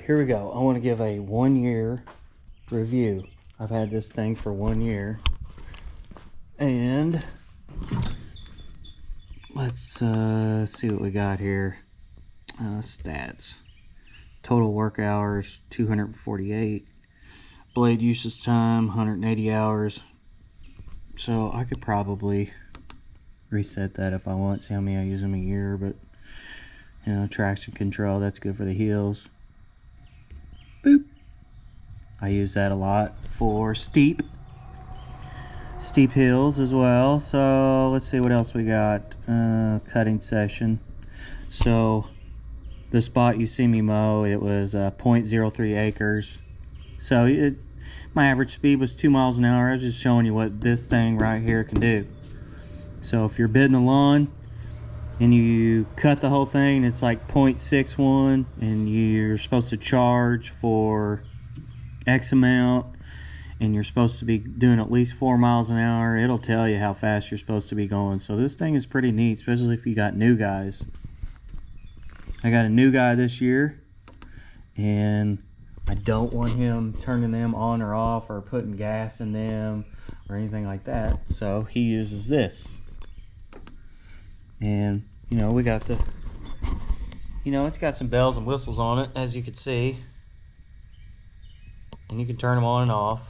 here we go. I want to give a 1 year review. I've had this thing for 1 year, and let's see what we got here. Stats: total work hours 248, blade usage time 180 hours. So I could probably reset that if I want, see how many I use them a year. But you know, traction control, that's good for the heels. Boop. I use that a lot for steep hills as well. So let's see what else we got. Cutting session. So the spot you see me mow, it was 0.03 acres. So my average speed was 2 miles an hour. I was just showing you what this thing right here can do. So if you're bidding a lawn and you cut the whole thing, it's like 0.61, and you're supposed to charge for X amount, and you're supposed to be doing at least 4 miles an hour, it'll tell you how fast you're supposed to be going. So this thing is pretty neat, especially if you got new guys. I got a new guy this year, and I don't want him turning them on or off or putting gas in them or anything like that. So he uses this. And you know, we got the, you know, it's got some bells and whistles on it, as you can see. And you can turn them on and off.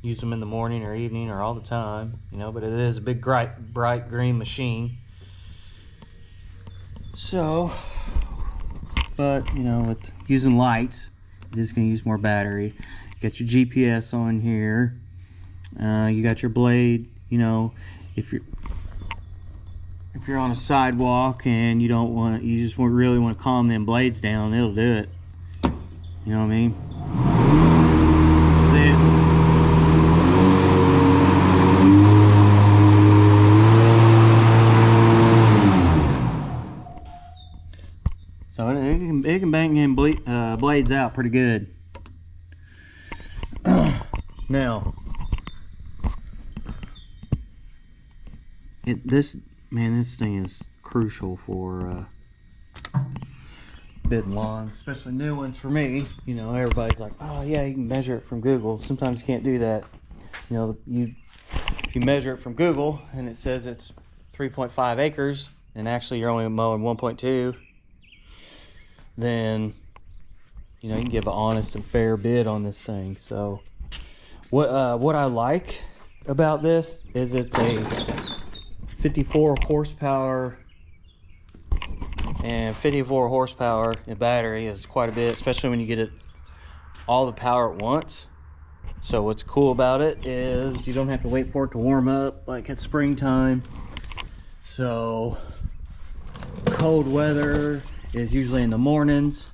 Use them in the morning or evening or all the time, you know, but it is a big bright green machine. So, but you know, with using lights, it is going to use more battery. You got your GPS on here. You got your blade. You know, if you're on a sidewalk and you don't want, you just really want to calm them blades down, it'll do it. You know what I mean? See it? So it can bang them blades out pretty good. Now, this thing is crucial for bidding lawns, especially new ones for me. You know, everybody's like, oh yeah, you can measure it from Google. Sometimes you can't do that. You know, if you measure it from Google and it says it's 3.5 acres and actually you're only mowing 1.2, then you know, you can give an honest and fair bid on this thing. So what I like about this is it's a 54 horsepower, and 54 horsepower in battery is quite a bit, especially when you get it all the power at once. So what's cool about it is you don't have to wait for it to warm up like it's springtime. So cold weather is usually in the mornings,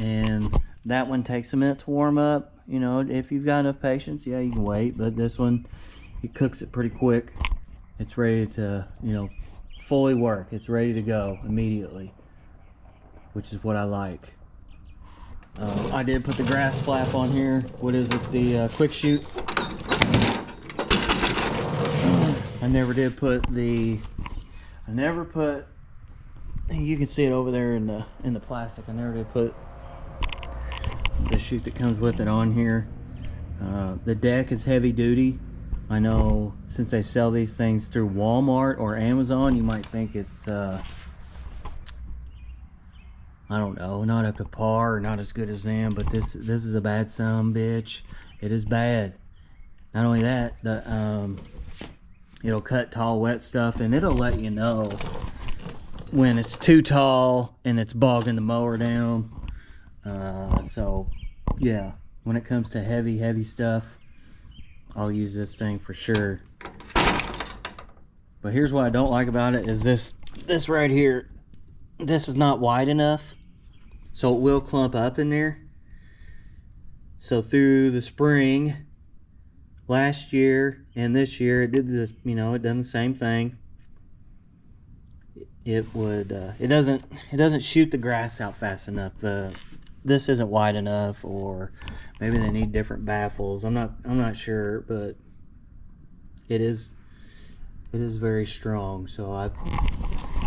and that one takes a minute to warm up. You know, if you've got enough patience, yeah, you can wait, but this one, it cooks it pretty quick. It's ready to, you know, fully work. It's ready to go immediately, which is what I like. I did put the grass flap on here. What is it? The quick shoot. I never did put the. You can see it over there in the plastic. I never did put the chute that comes with it on here. The deck is heavy duty. I know since they sell these things through Walmart or Amazon, you might think it's, I don't know, not up to par or not as good as them, but this is a bad son bitch. It is bad. Not only that, it'll cut tall, wet stuff, and it'll let you know when it's too tall and it's bogging the mower down. So, yeah, when it comes to heavy stuff, I'll use this thing for sure. But here's what I don't like about it is this right here. This is not wide enough, so it will clump up in there. So through the spring, last year and this year, it did this. You know, it done the same thing. It doesn't shoot the grass out fast enough. This isn't wide enough, or maybe they need different baffles. I'm not sure, but it is very strong. So I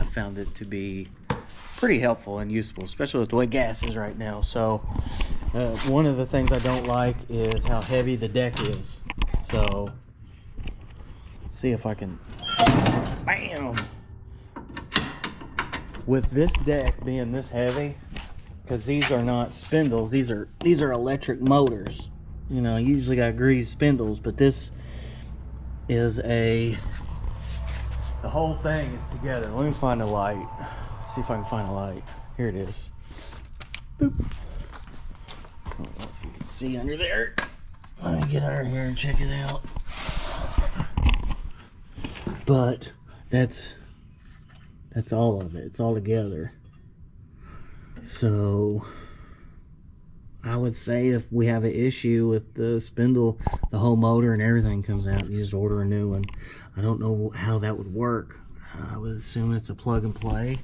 found it to be pretty helpful and useful, especially with the way gas is right now. So one of the things I don't like is how heavy the deck is. So see if I can, bam, with this deck being this heavy, because these are not spindles, these are electric motors. You know, you usually got greased spindles, but this is the whole thing is together. Let me find a light. See if I can find a light. Here it is. Boop. I don't know if you can see under there. Let me get under here and check it out. But that's all of it. It's all together. So I would say if we have an issue with the spindle, the whole motor and everything comes out, you just order a new one. I don't know how that would work. I would assume it's a plug and play.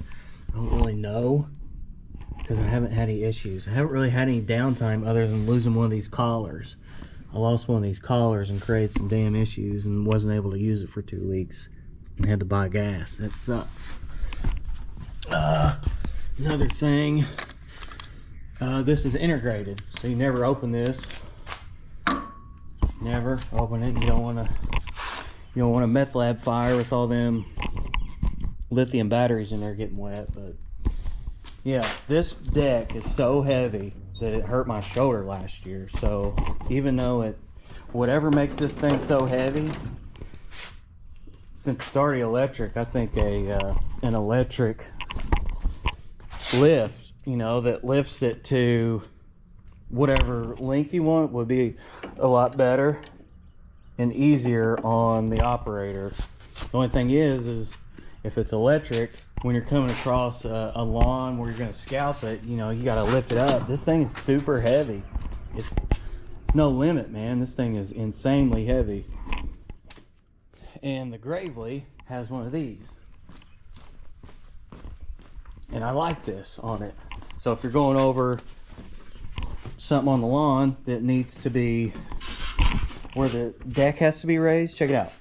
I don't really know, because I haven't had any issues. I haven't really had any downtime other than losing one of these collars. I lost one of these collars and created some damn issues and wasn't able to use it for 2 weeks and had to buy gas. That sucks. Another thing, this is integrated, so you never open this. Never open it. You don't want a meth lab fire with all them lithium batteries in there getting wet. But yeah, this deck is so heavy that it hurt my shoulder last year. So even though whatever makes this thing so heavy, since it's already electric, I think an electric lift, you know, that lifts it to whatever length you want would be a lot better and easier on the operator. The only thing is if it's electric, when you're coming across a lawn where you're going to scalp it, you know, you got to lift it up. This thing is super heavy. It's no limit, man. This thing is insanely heavy. And the Gravely has one of these, and I like this on it. So if you're going over something on the lawn that needs to be where the deck has to be raised, check it out.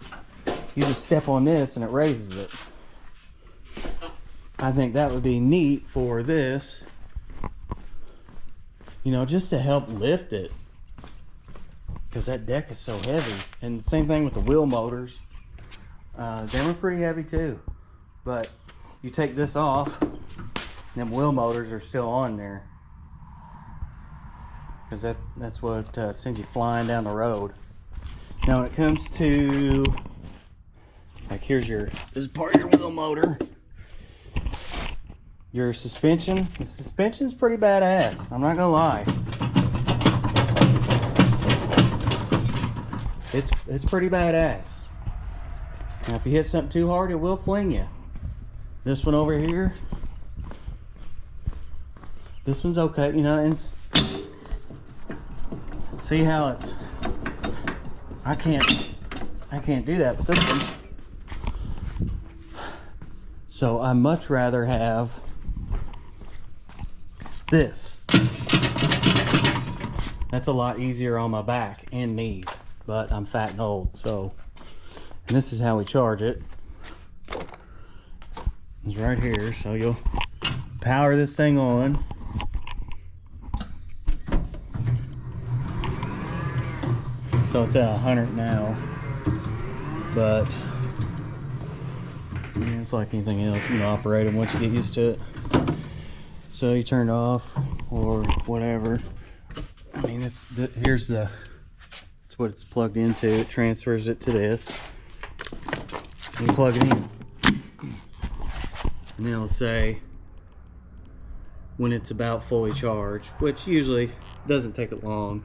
You just step on this and it raises it. I think that would be neat for this, you know, just to help lift it, because that deck is so heavy. And the same thing with the wheel motors. They were pretty heavy too, but you take this off, them wheel motors are still on there, because that's what sends you flying down the road. Now when it comes to, like, this is part of your wheel motor. Your suspension, the suspension's pretty badass, I'm not gonna lie. It's pretty badass. Now if you hit something too hard, it will fling you. This one over here, this one's okay, you know, and see how it's, I can't do that with this one. So I much rather have this. That's a lot easier on my back and knees, but I'm fat and old, so. And this is how we charge it. It's right here, so you'll power this thing on. So it's at 100 now, but it's like anything else, you can operate it once you get used to it. So you turn it off or whatever. I mean, it's what it's plugged into. It transfers it to this. And you plug it in, and then it'll say when it's about fully charged, which usually doesn't take it long.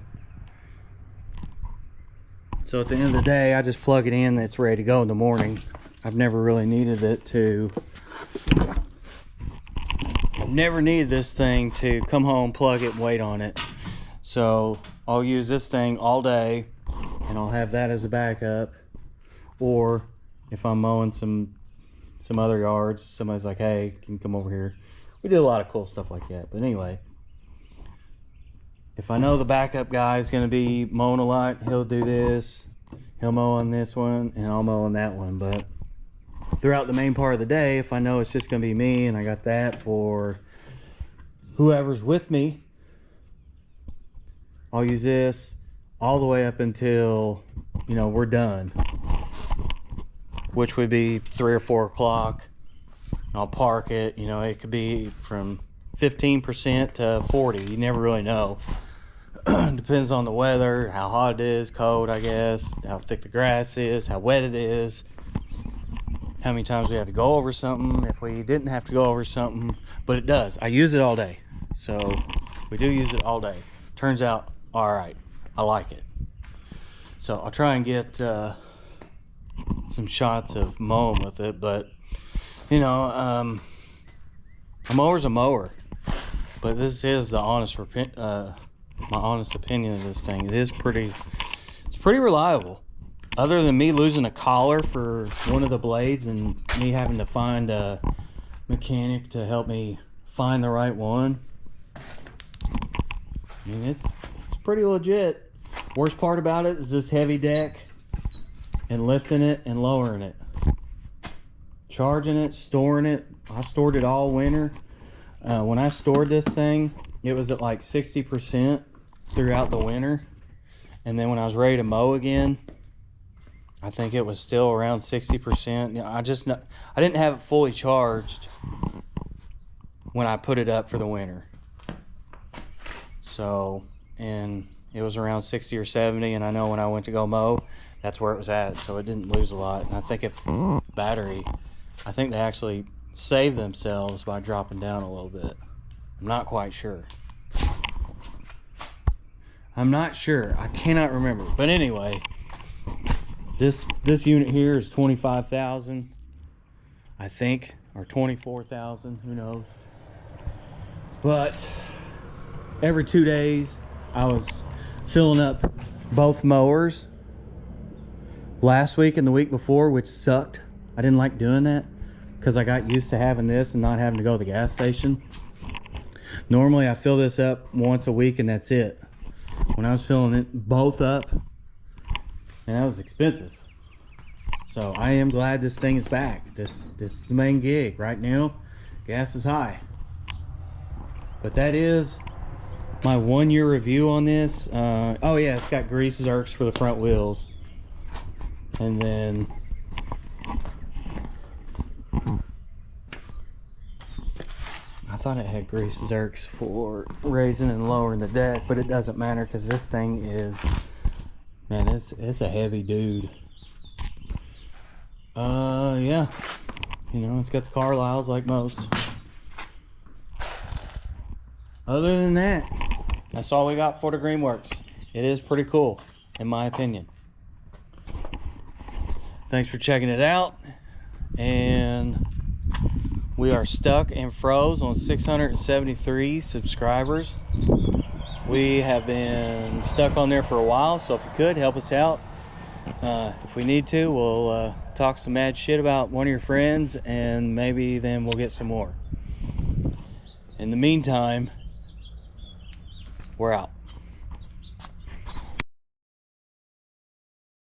So at the end of the day, I just plug it in and it's ready to go in the morning. I've never really needed it to, I've never needed this thing to come home, plug it, and wait on it. So I'll use this thing all day, and I'll have that as a backup. Or if I'm mowing some other yards, somebody's like, hey, can you come over here? We do a lot of cool stuff like that. But anyway, if I know the backup guy is going to be mowing a lot, he'll do this. He'll mow on this one, and I'll mow on that one. But throughout the main part of the day, if I know it's just gonna be me and I got that for whoever's with me, I'll use this all the way up until, you know, we're done, which would be 3 or 4 o'clock. I'll park it, you know, it could be from 15% to 40. You never really know. Depends on the weather, how hot it is, cold, I guess, how thick the grass is, how wet it is, how many times we have to go over something, if we didn't have to go over something. But it does. I use it all day. So we do use it all day. Turns out all right. I like it. So I'll try and get some shots of mowing with it, but you know, a mower's a mower. But this is the my honest opinion of this thing. It's pretty reliable. Other than me losing a collar for one of the blades and me having to find a mechanic to help me find the right one, I mean, it's pretty legit. Worst part about it is this heavy deck and lifting it and lowering it. Charging it, storing it. I stored it all winter. When I stored this thing, it was at like 60% throughout the winter. And then when I was ready to mow again, I think it was still around 60%. You know, I didn't have it fully charged when I put it up for the winter. So, and it was around 60 or 70, and I know when I went to go mow, that's where it was at, so it didn't lose a lot. And I think battery, I think they actually saved themselves by dropping down a little bit. I'm not quite sure. I'm not sure. I cannot remember. But anyway, this unit here is 25,000, I think, or 24,000, who knows. But every 2 days I was filling up both mowers last week and the week before, which sucked. I didn't like doing that because I got used to having this and not having to go to the gas station. Normally I fill this up once a week and that's it. When I was filling it both up, and that was expensive. So I am glad this thing is back. This is the main gig right now. Gas is high. But that is my 1 year review on this. Oh yeah, it's got grease zerks for the front wheels. And then I thought it had grease zerks for raising and lowering the deck, but it doesn't matter because this thing is, man, it's a heavy dude. Yeah, you know, it's got the Carlisles like most. Other than that, that's all we got for the Greenworks. It is pretty cool, in my opinion. Thanks for checking it out, and we are stuck and froze on 673 subscribers. We have been stuck on there for a while, so if you could help us out, if we need to, we'll talk some mad shit about one of your friends, and maybe then we'll get some more. In the meantime, we're out.